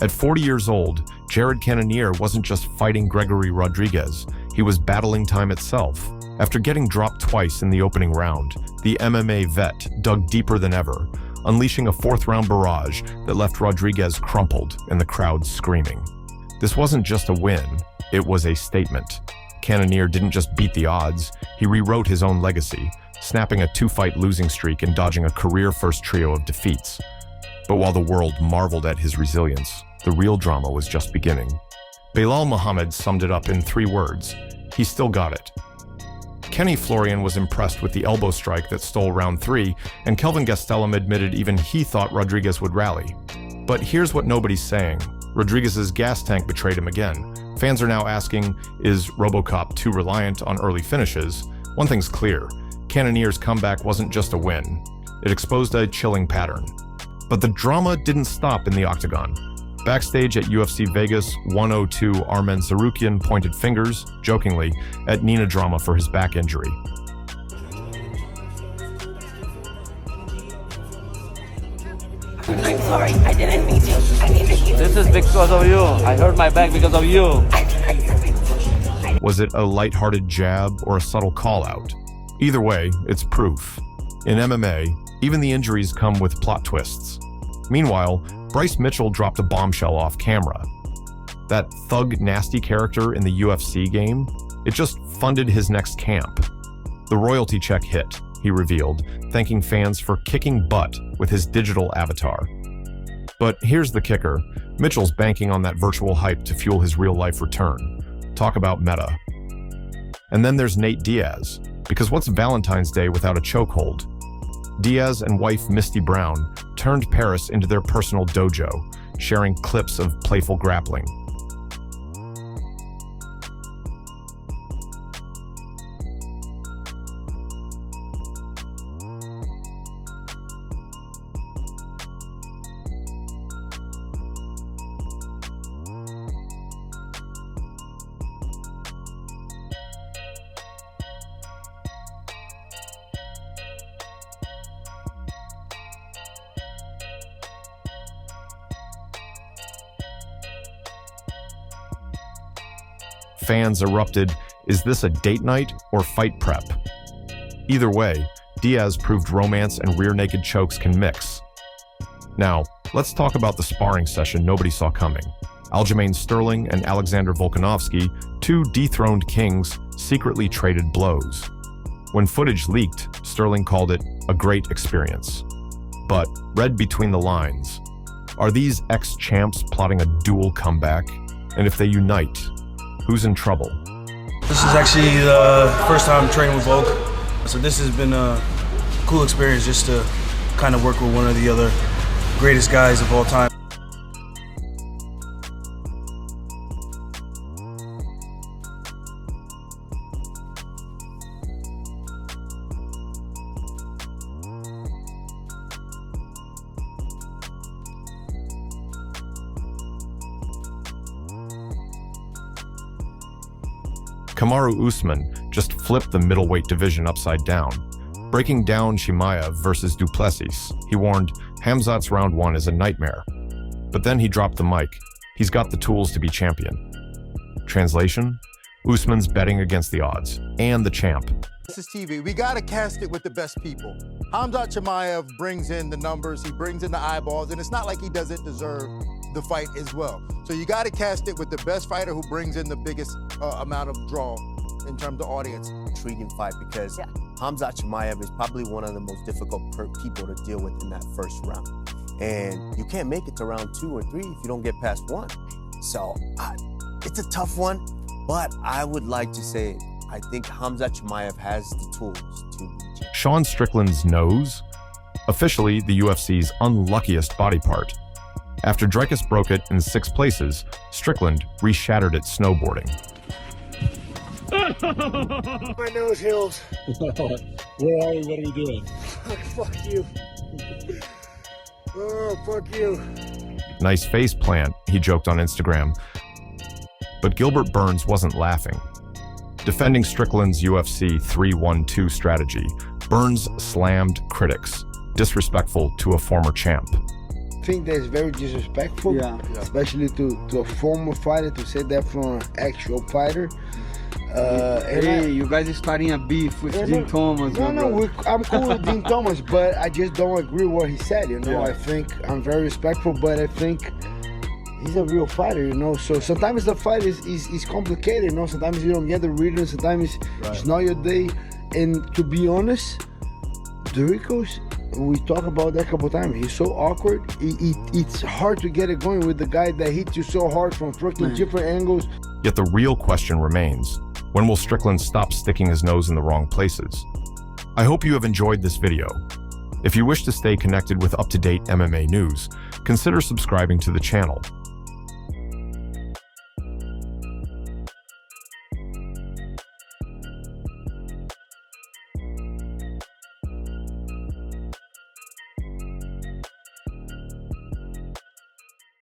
At 40 years old, Jared Cannonier wasn't just fighting Gregory Rodriguez, he was battling time itself. After getting dropped twice in the opening round, the MMA vet dug deeper than ever, unleashing a fourth-round barrage that left Rodriguez crumpled and the crowd screaming. This wasn't just a win, it was a statement. Cannonier didn't just beat the odds, he rewrote his own legacy, snapping a two-fight losing streak and dodging a career-first trio of defeats. But while the world marveled at his resilience, the real drama was just beginning. Belal Muhammad summed it up in 3 words: he still got it. Kenny Florian was impressed with the elbow strike that stole round 3, and Kelvin Gastelum admitted even he thought Rodriguez would rally. But here's what nobody's saying. Rodriguez's gas tank betrayed him again. Fans are now asking, is RoboCop too reliant on early finishes? One thing's clear, Cannonier's comeback wasn't just a win. It exposed a chilling pattern. But the drama didn't stop in the octagon. Backstage at UFC Vegas 102, Armen Tsarukyan pointed fingers, jokingly, at Nina Drama for his back injury. I'm sorry, I didn't mean to. I need to heal. This is because of you. I hurt my back because of you. Was it a lighthearted jab or a subtle call-out? Either way, it's proof. In MMA, even the injuries come with plot twists. Meanwhile, Bryce Mitchell dropped a bombshell off camera. That thug nasty character in the UFC game, it just funded his next camp. The royalty check hit, he revealed, thanking fans for kicking butt with his digital avatar. But here's the kicker, Mitchell's banking on that virtual hype to fuel his real-life return. Talk about meta. And then there's Nate Diaz, because what's Valentine's Day without a chokehold? Diaz and wife Misty Brown turned Paris into their personal dojo, sharing clips of playful grappling. Fans erupted, is this a date night or fight prep? Either way, Diaz proved romance and rear-naked chokes can mix. Now, let's talk about the sparring session nobody saw coming. Aljamain Sterling and Alexander Volkanovski, 2 dethroned kings, secretly traded blows. When footage leaked, Sterling called it a great experience. But, read between the lines, are these ex-champs plotting a dual comeback? And if they unite, who's in trouble? This is actually the first time I'm training with Volk, so this has been a cool experience just to kind of work with one of the other greatest guys of all time. Kamaru Usman just flipped the middleweight division upside down. Breaking down Chimaev versus Plessis, he warned, Hamzat's round 1 is a nightmare. But then he dropped the mic. He's got the tools to be champion. Translation? Usman's betting against the odds, and the champ. This is TV. We gotta cast it with the best people. Hamza Chimaev brings in the numbers, he brings in the eyeballs, and it's not like he doesn't deserve the fight as well. So you gotta cast it with the best fighter who brings in the biggest amount of draw in terms of audience. Intriguing fight because Hamza Chimaev is probably one of the most difficult people to deal with in that first round. And you can't make it to round 2 or 3 if you don't get past 1. So it's a tough one, but I would like to say I think Hamza Chimaev has the tools to be champion. Sean Strickland's nose? Officially the UFC's unluckiest body part. After Dreykus broke it in 6 places, Strickland reshattered it snowboarding. My nose heals. Where are we? What are we doing? Fuck you. Oh, fuck you. Nice face plant, he joked on Instagram. But Gilbert Burns wasn't laughing. Defending Strickland's UFC 3-1-2 strategy, Burns slammed critics, disrespectful to a former champ. think that's very disrespectful. Yeah. Especially to a former fighter, to say that from an actual fighter. Hey, you guys are starting a beef with Dean Thomas. I'm cool with Dean Thomas, but I just don't agree with what he said. You know, I think I'm very respectful, but I think he's a real fighter. You know, so sometimes the fight is complicated. You know, sometimes you don't get the reading, sometimes it's not your day. And to be honest, Dorico's, we talked about that a couple times. He's so awkward. It's hard to get it going with the guy that hits you so hard from freaking different angles. Yet the real question remains, when will Strickland stop sticking his nose in the wrong places? I hope you have enjoyed this video. If you wish to stay connected with up-to-date MMA news, consider subscribing to the channel.